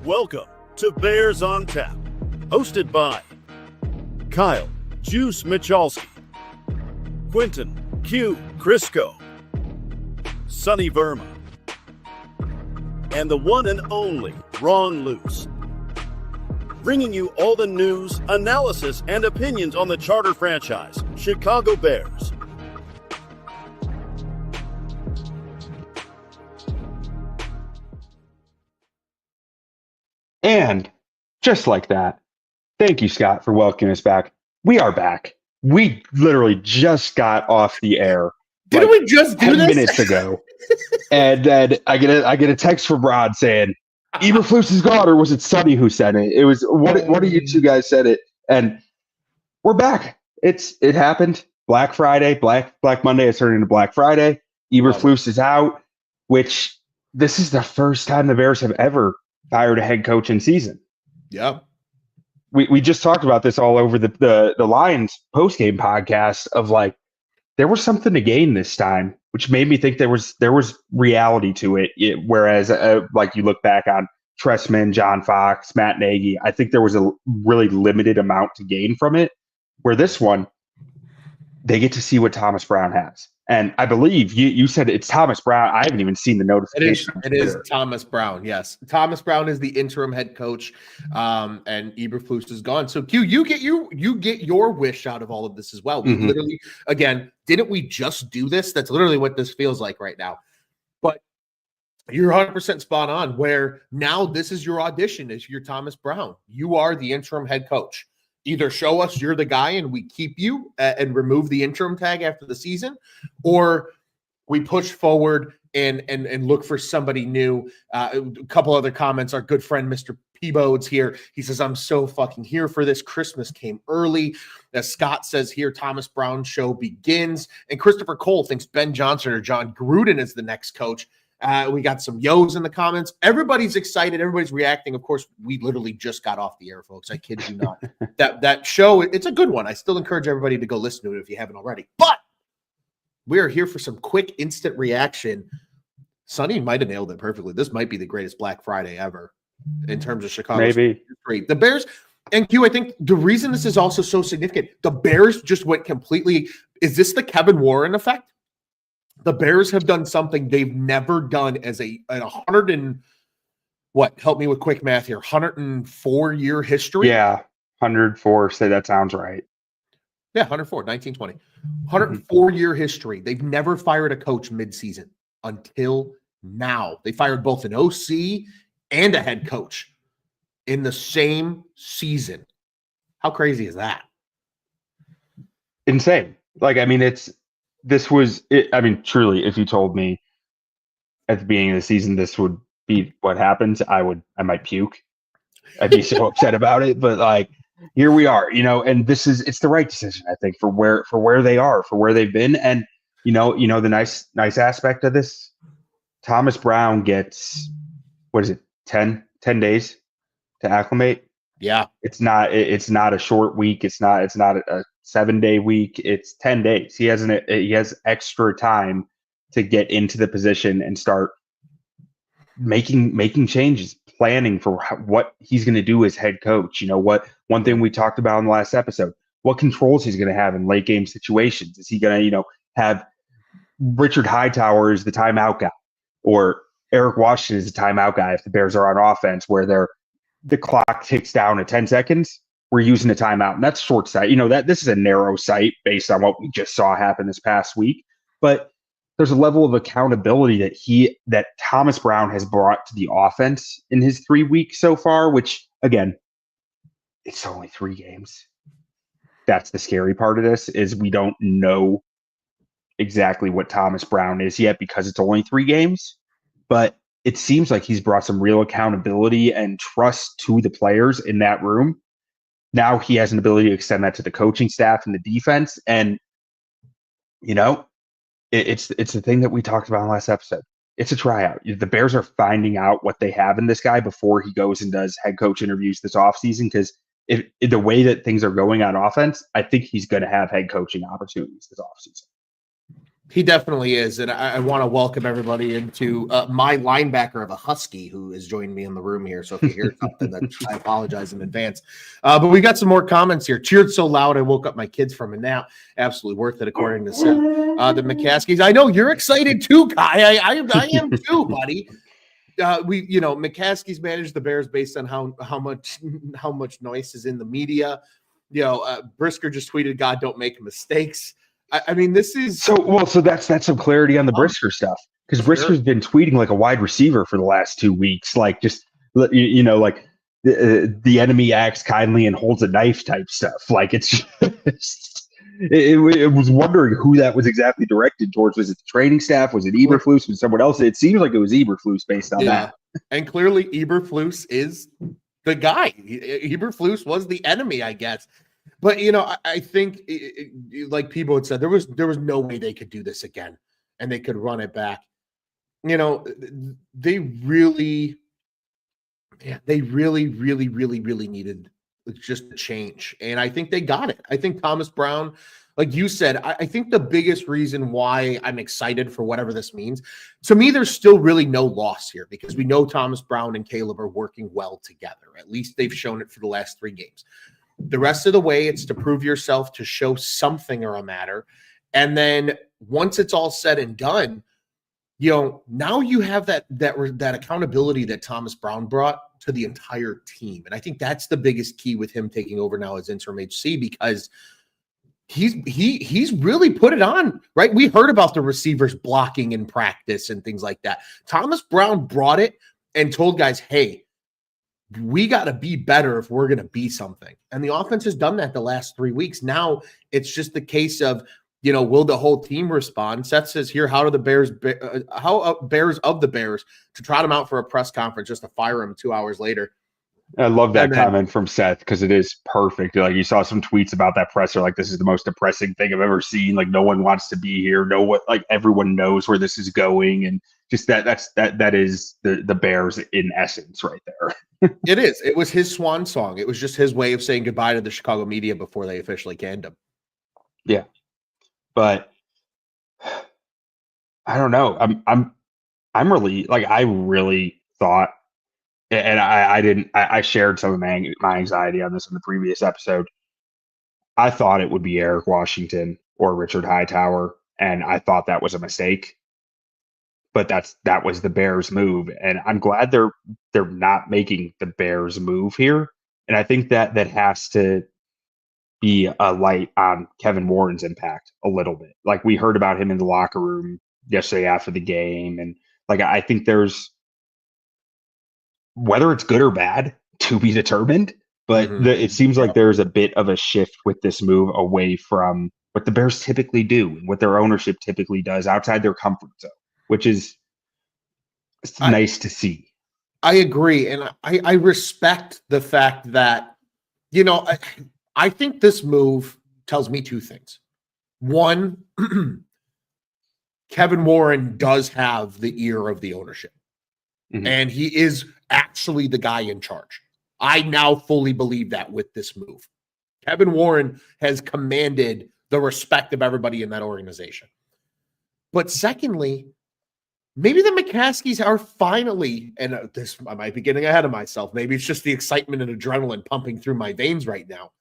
Welcome to Bears on Tap, hosted by Kyle Juice Michalski, Quinten Q Krzysko, Sonny Verma, and the one and only Ron Luce. Bringing you all the news, analysis, and opinions on the charter franchise, Chicago Bears. And just like that, thank you, Scott, for welcoming us back. We are back. We literally just got off the air. Didn't we just do 10 this? minutes ago. And then I get a text from Rod saying, Eberflus is gone, or was it Sonny who said it? It was one of you two guys said it, and we're back. It happened. Black Friday, Black Monday has turned into Black Friday. Eberflus is out, which this is the first time the Bears have ever fired a head coach in season. Yeah. We just talked about this all over the Lions post-game podcast of like, there was something to gain this time, which made me think there was reality to it. Whereas like you look back on Tressman, John Fox, Matt Nagy, I think there was a really limited amount to gain from it. Where this one, they get to see what Thomas Brown has. And I believe you said it's Thomas Brown. I haven't even seen the notification. It is Thomas Brown, yes. Thomas Brown is the interim head coach, and Eberflus is gone. So, Q, you get your wish out of all of this as well. We literally, again, didn't we just do this? That's literally what this feels like right now. But you're 100% spot on, where now this is your audition as your Thomas Brown. You are the interim head coach. Either show us you're the guy and we keep you and remove the interim tag after the season, or we push forward and look for somebody new. A couple other comments. Our good friend, Mr. Peabodes here. He says, I'm so fucking here for this. Christmas came early. As Scott says here, Thomas Brown show begins. And Christopher Cole thinks Ben Johnson or John Gruden is the next coach. We got some yo's in the comments. Everybody's excited. Everybody's reacting. Of course, we literally just got off the air, folks. I kid you not. That show, it's a good one. I still encourage everybody to go listen to it if you haven't already. But we are here for some quick, instant reaction. Sonny might have nailed it perfectly. This might be the greatest Black Friday ever in terms of Chicago. Maybe. History. The Bears, and Q, I think the reason this is also so significant, the Bears just went completely, is this the Kevin Warren effect? The Bears have done something they've never done as a 100 and what? Help me with quick math here. 104-year history. Yeah, 104. Say that sounds right. Yeah, 104, 1920. 104-year history. They've never fired a coach midseason until now. They fired both an OC and a head coach in the same season. How crazy is that? Insane. Like, I mean, truly, if you told me at the beginning of the season this would be what happens, I might puke. I'd be so upset about it. But like, here we are, and it's the right decision, I think, for where they are, for where they've been. And the nice aspect of this, Thomas Brown gets, what is it, 10 days to acclimate. Yeah. It's not a short week. It's not a 7-day week. It's 10 days. He has extra time to get into the position and start making changes, planning for what he's going to do as head coach. One thing we talked about in the last episode, what controls he's going to have in late game situations. Is he going to, have Richard Hightower as the timeout guy, or Eric Washington is the timeout guy if the Bears are on offense where the clock ticks down at 10 seconds? We're using a timeout, and that's short sight. That this is a narrow sight based on what we just saw happen this past week. But there's a level of accountability that Thomas Brown has brought to the offense in his 3 weeks so far, which, again, it's only 3 games. That's the scary part of this, is we don't know exactly what Thomas Brown is yet because it's only 3 games. But it seems like he's brought some real accountability and trust to the players in that room. Now he has an ability to extend that to the coaching staff and the defense. And, it's the thing that we talked about in the last episode. It's a tryout. The Bears are finding out what they have in this guy before he goes and does head coach interviews this offseason, because if the way that things are going on offense, I think he's going to have head coaching opportunities this offseason. He definitely is, and I want to welcome everybody into my linebacker of a Husky who has joined me in the room here. So if you hear something, that I apologize in advance. But we got some more comments here. Cheered so loud I woke up my kids from a nap. Absolutely worth it, according to Seth. The McCaskies. I know you're excited too, Kai. I am too, buddy. McCaskey's managed the Bears based on how much noise is in the media. Brisker just tweeted, "God, don't make mistakes." I mean, this is so that's some clarity on the Brisker stuff, because Brisker's been tweeting like a wide receiver for the last 2 weeks, like just like the enemy acts kindly and holds a knife type stuff. Like it's just, it was wondering who that was exactly directed towards. Was it the training staff? Was it Eberflus? Was it someone else? It seems like it was Eberflus based on that. And clearly Eberflus is the guy. Eberflus was the enemy, I guess. But, I think, like people had said, there was no way they could do this again and they could run it back. They really, really, really, really, really needed just a change. And I think they got it. I think Thomas Brown, like you said, I think the biggest reason why I'm excited for whatever this means, to me, there's still really no loss here because we know Thomas Brown and Caleb are working well together. At least they've shown it for the last 3 games. The rest of the way, it's to prove yourself, to show something or a matter. And then once it's all said and done, now you have that accountability that Thomas Brown brought to the entire team. And I think that's the biggest key with him taking over now as interim HC, because he's really put it on, right? We heard about the receivers blocking in practice and things like that. Thomas Brown brought it and told guys, hey, we got to be better if we're going to be something. And the offense has done that the last 3 weeks. Now it's just the case of, will the whole team respond? Seth says here, how Bears of the Bears to trot him out for a press conference just to fire him 2 hours later. I love that comment from Seth because it is perfect. Like, you saw some tweets about that presser, like, this is the most depressing thing I've ever seen. Like, no one wants to be here. Everyone knows where this is going. And just that is the Bears in essence right there. It is. It was his swan song. It was just his way of saying goodbye to the Chicago media before they officially canned him. Yeah. But I don't know. I'm really, like, I really thought, and I shared some of my anxiety on this in the previous episode. I thought it would be Eric Washington or Richard Hightower, and I thought that was a mistake. But that was the Bears' move, and I'm glad they're not making the Bears' move here. And I think that has to be a light on Kevin Warren's impact a little bit. Like, we heard about him in the locker room yesterday after the game, and like, I think there's, whether it's good or bad, to be determined, but it seems like there's a bit of a shift with this move away from what the Bears typically do and what their ownership typically does outside their comfort zone, which is nice to see. I agree. And I respect the fact that, I think this move tells me 2 things. One, Kevin Warren does have the ear of the ownership. And he is actually the guy in charge. I now fully believe that with this move. Kevin Warren has commanded the respect of everybody in that organization. But secondly, maybe the McCaskies are finally, and this, I might be getting ahead of myself. Maybe it's just the excitement and adrenaline pumping through my veins right now.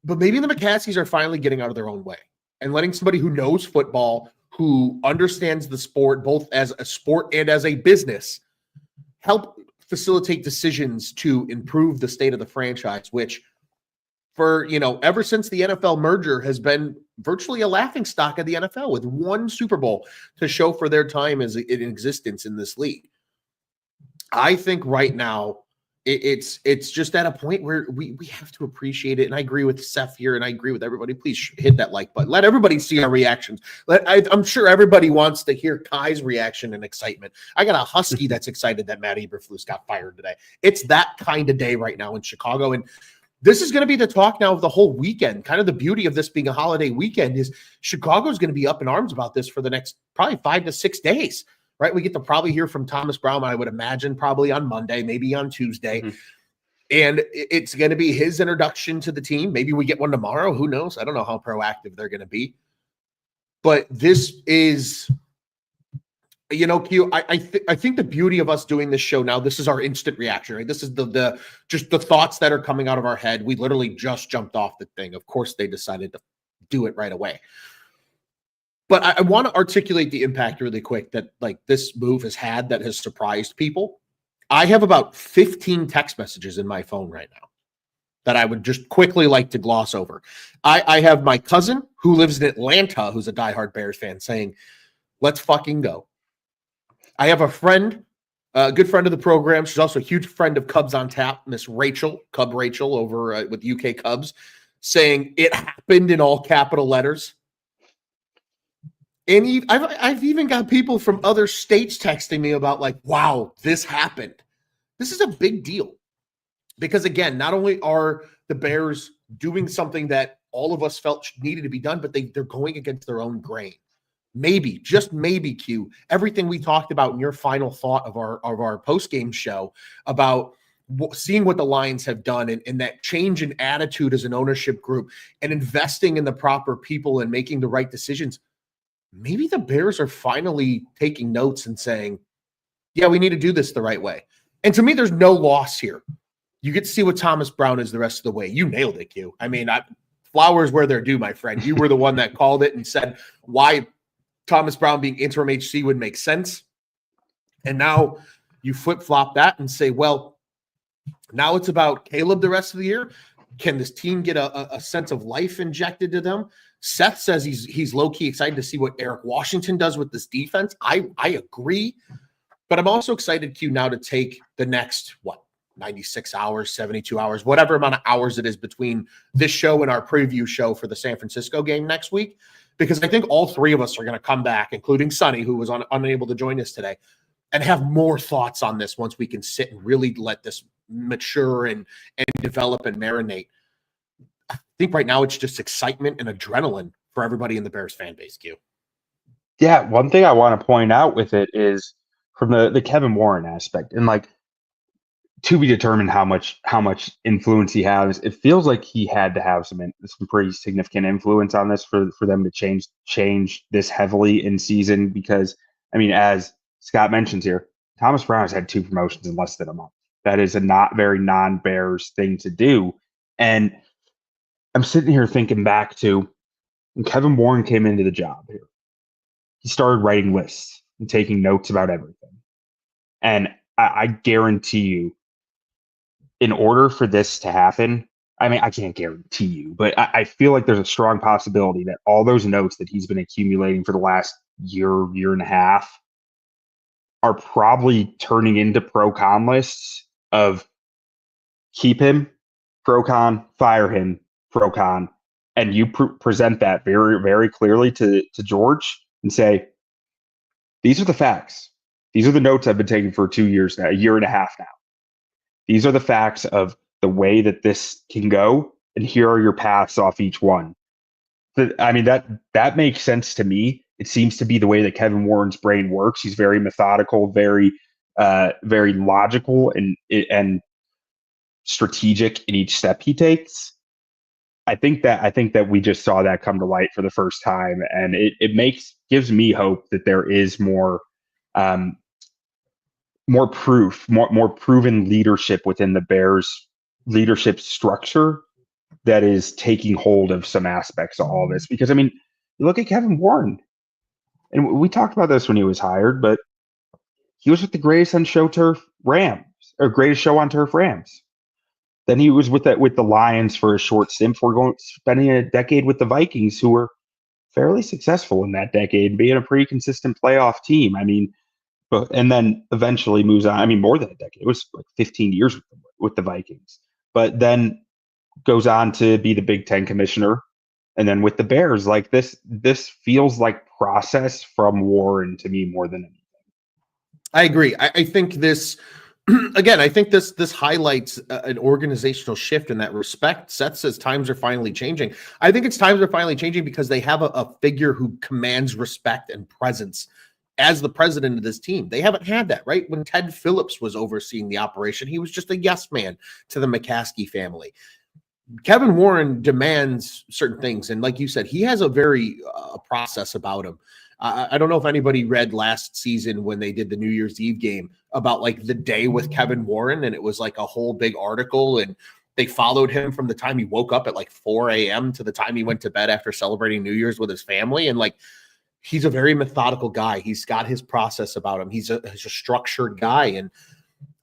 But maybe the McCaskies are finally getting out of their own way and letting somebody who knows football, who understands the sport, both as a sport and as a business, help facilitate decisions to improve the state of the franchise, which for, ever since the NFL merger has been virtually a laughingstock of the NFL, with 1 Super Bowl to show for their time as in existence in this league. I think right now it's just at a point where we have to appreciate it. And I agree with Seth here, and I agree with everybody. Please hit that like button. Let everybody see our reactions. I'm sure everybody wants to hear Kai's reaction and excitement. I got a Husky that's excited that Matt Eberflus got fired today. It's that kind of day right now in Chicago. And this is going to be the talk now of the whole weekend. Kind of the beauty of this being a holiday weekend is Chicago's going to be up in arms about this for the next probably 5 to 6 days. Right, we get to probably hear from Thomas Brown, I would imagine, probably on Monday, maybe on Tuesday. And it's going to be his introduction to the team. Maybe we get one tomorrow. Who knows? I don't know how proactive they're going to be. But this is, you know, Q, I think the beauty of us doing this show now, this is our instant reaction, right? This is the just the thoughts that are coming out of our head. We literally just jumped off the thing. Of course, they decided to do it right away. But I want to articulate the impact really quick that like this move has had that has surprised people. I have about 15 text messages in my phone right now that I would just quickly like to gloss over. I have my cousin who lives in Atlanta, who's a diehard Bears fan, saying, let's fucking go. I have a friend, a good friend of the program. She's also a huge friend of Cubs on Tap, Miss Rachel, Cub Rachel over with UK Cubs, saying it happened in all capital letters. And I've even got people from other states texting me about like, wow, this happened. This is a big deal. Because again, not only are the Bears doing something that all of us felt needed to be done, but they're going against their own grain. Maybe, just maybe, Q, everything we talked about in your final thought of our post-game show about seeing what the Lions have done and that change in attitude as an ownership group and investing in the proper people and making the right decisions. Maybe the Bears are finally taking notes and saying, yeah, we need to do this the right way. And to me, there's no loss here. You get to see what Thomas Brown is the rest of the way. You nailed it, Q. I mean, flowers where they're due, my friend. You were the one that called it and said why Thomas Brown being interim HC would make sense. And now you flip-flop that and say, well, now it's about Caleb the rest of the year. Can this team get a sense of life injected to them? Seth says he's low-key excited to see what Eric Washington does with this defense. I agree. But I'm also excited, Q, now to take the next, 96 hours, 72 hours, whatever amount of hours it is between this show and our preview show for the San Francisco game next week. Because I think all three of us are going to come back, including Sonny, who was unable to join us today, and have more thoughts on this once we can sit and really let this mature and develop and marinate. I think right now it's just excitement and adrenaline for everybody in the Bears fan base, Q. Yeah, one thing I want to point out with it is from the Kevin Warren aspect, and like to be determined how much influence he has. It feels like he had to have some pretty significant influence on this for them to change this heavily in season. Because I mean, as Scott mentions here, Thomas Brown has had 2 promotions in less than a month. That is a not very non-Bears thing to do. And I'm sitting here thinking back to when Kevin Warren came into the job here. He started writing lists and taking notes about everything. And I guarantee you, in order for this to happen, I mean, I can't guarantee you, but I feel like there's a strong possibility that all those notes that he's been accumulating for the last year and a half are probably turning into pro-con lists of keep him, pro-con, fire him, pro-con, and you present that very, very clearly to George and say, these are the facts. These are the notes I've been taking for 2 years now, a year and a half now. These are the facts of the way that this can go, and here are your paths off each one. I mean, that makes sense to me. It seems to be the way that Kevin Warren's brain works. He's very methodical, very logical, and strategic in each step he takes. I think that we just saw that come to light for the first time, and it gives me hope that there is more proof, more proven leadership within the Bears leadership structure that is taking hold of some aspects of all this. Because I mean, you look at Kevin Warren, and we talked about this when he was hired, but he was with the greatest on turf Rams, or greatest show on turf Rams. Then he was with the Lions for a short stint before spending a decade with the Vikings, who were fairly successful in that decade, being a pretty consistent playoff team. I mean, and then eventually moves on. I mean, more than a decade. It was like 15 years with the Vikings, but then goes on to be the Big Ten commissioner, and then with the Bears. Like this feels like process from Warren to me more than anything. I agree. I think this. Again, I think this highlights an organizational shift in that respect. Seth says times are finally changing. I think times are finally changing because they have a figure who commands respect and presence as the president of this team. They haven't had that, right? When Ted Phillips was overseeing the operation, he was just a yes man to the McCaskey family. Kevin Warren demands certain things. And like you said, he has a very process about him. I don't know if anybody read last season when they did the New Year's Eve game about like the day with Kevin Warren, and it was like a whole big article, and they followed him from the time he woke up at like 4 a.m. to the time he went to bed after celebrating New Year's with his family. And like, he's a very methodical guy. He's got his process about him. He's a structured guy. And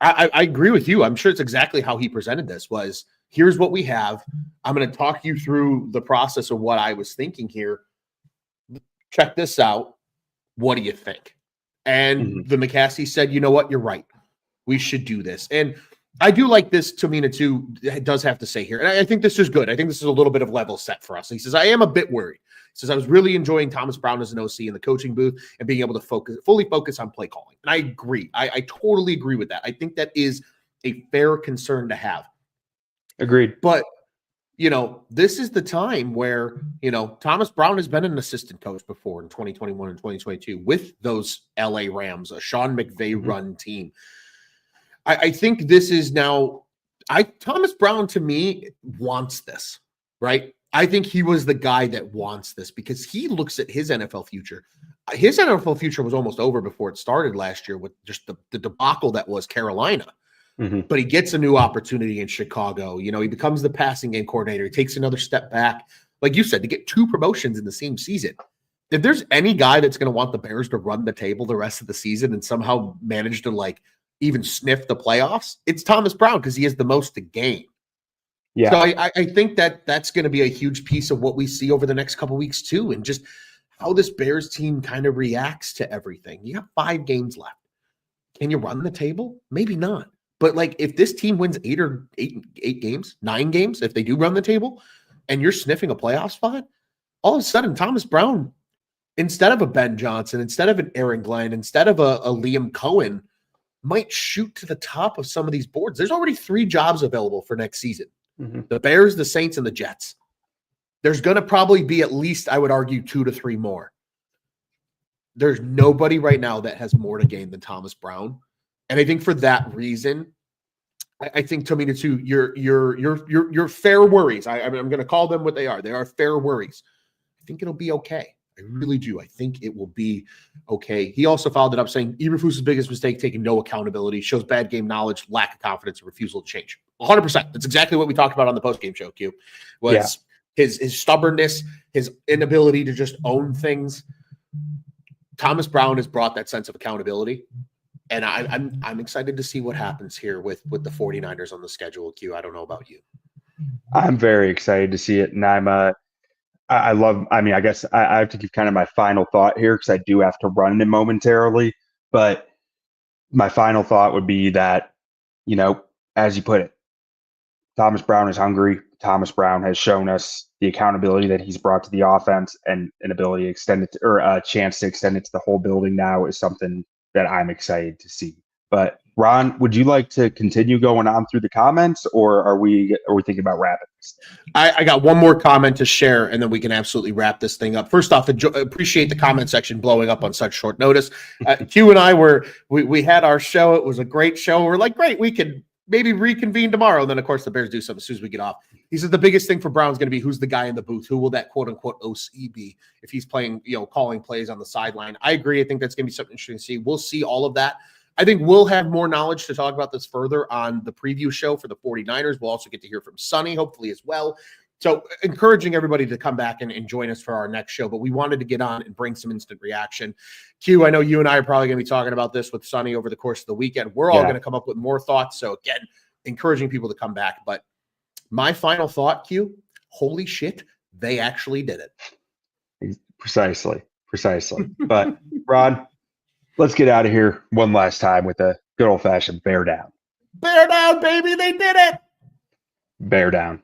I agree with you. I'm sure it's exactly how he presented this was, here's what we have. I'm going to talk you through the process of what I was thinking here. Check this out. What do you think? And the McCasey said, you know what? You're right. We should do this. And I do like this. Tamina too does have to say here. And I think this is good. I think this is a little bit of level set for us. He says, I am a bit worried. He says, I was really enjoying Thomas Brown as an OC in the coaching booth and being able to fully focus on play calling. And I agree. I totally agree with that. I think that is a fair concern to have. Agreed. But, you know, this is the time where, you know, Thomas Brown has been an assistant coach before in 2021 and 2022 with those LA Rams, a Sean McVay run team. I think this is now, Thomas Brown to me wants this, right? I think he was the guy that wants this because he looks at his NFL future. His NFL future was almost over before it started last year with just the debacle that was Carolina. But he gets a new opportunity in Chicago. You know, he becomes the passing game coordinator. He takes another step back. Like you said, to get 2 promotions in the same season. If there's any guy that's going to want the Bears to run the table the rest of the season and somehow manage to like even sniff the playoffs, it's Thomas Brown because he has the most to gain. Yeah. So I think that that's going to be a huge piece of what we see over the next couple of weeks too, and just how this Bears team kind of reacts to everything. You have 5 games left. Can you run the table? Maybe not. But like if this team wins 8 games, 9 games, if they do run the table and you're sniffing a playoff spot, all of a sudden Thomas Brown, instead of a Ben Johnson, instead of an Aaron Glenn, instead of a Liam Cohen, might shoot to the top of some of these boards. There's already 3 jobs available for next season. The Bears, the Saints, and the Jets. There's going to probably be at least, I would argue, 2 to 3 more. There's nobody right now that has more to gain than Thomas Brown. And I think for that reason, I think, Tamina, too, your fair worries. I'm going to call them what they are. They are fair worries. I think it'll be okay. I really do. I think it will be okay. He also followed it up saying Eberflus' biggest mistake, taking no accountability, shows bad game knowledge, lack of confidence, and refusal to change. 100%. That's exactly what we talked about on the post-game show, Q. Was his stubbornness, his inability to just own things. Thomas Brown has brought that sense of accountability. And I'm excited to see what happens here with the 49ers on the schedule, Q. I don't know about you. I'm very excited to see it. And I guess I have to give kind of my final thought here because I do have to run in momentarily. But my final thought would be that, you know, as you put it, Thomas Brown is hungry. Thomas Brown has shown us the accountability that he's brought to the offense, and an ability to extend it or a chance to extend it to the whole building now is something that I'm excited to see. But Ron, would you like to continue going on through the comments, or are we thinking about wrapping this? I got one more comment to share, and then we can absolutely wrap this thing up. First off, appreciate the comment section blowing up on such short notice. Q and I we had our show. It was a great show. We're like, great, we could maybe reconvene tomorrow. And then, of course, the Bears do something as soon as we get off. He said the biggest thing for Brown is going to be who's the guy in the booth. Who will that quote-unquote OC be if he's playing, calling plays on the sideline? I agree. I think that's going to be something interesting to see. We'll see all of that. I think we'll have more knowledge to talk about this further on the preview show for the 49ers. We'll also get to hear from Sonny, hopefully, as well. So encouraging everybody to come back and join us for our next show. But we wanted to get on and bring some instant reaction. Q, I know you and I are probably going to be talking about this with Sonny over the course of the weekend. We're all going to come up with more thoughts. So, again, encouraging people to come back. But my final thought, Q, holy shit, they actually did it. Precisely. But, Ron, let's get out of here one last time with a good old-fashioned bear down. Bear down, baby. They did it. Bear down.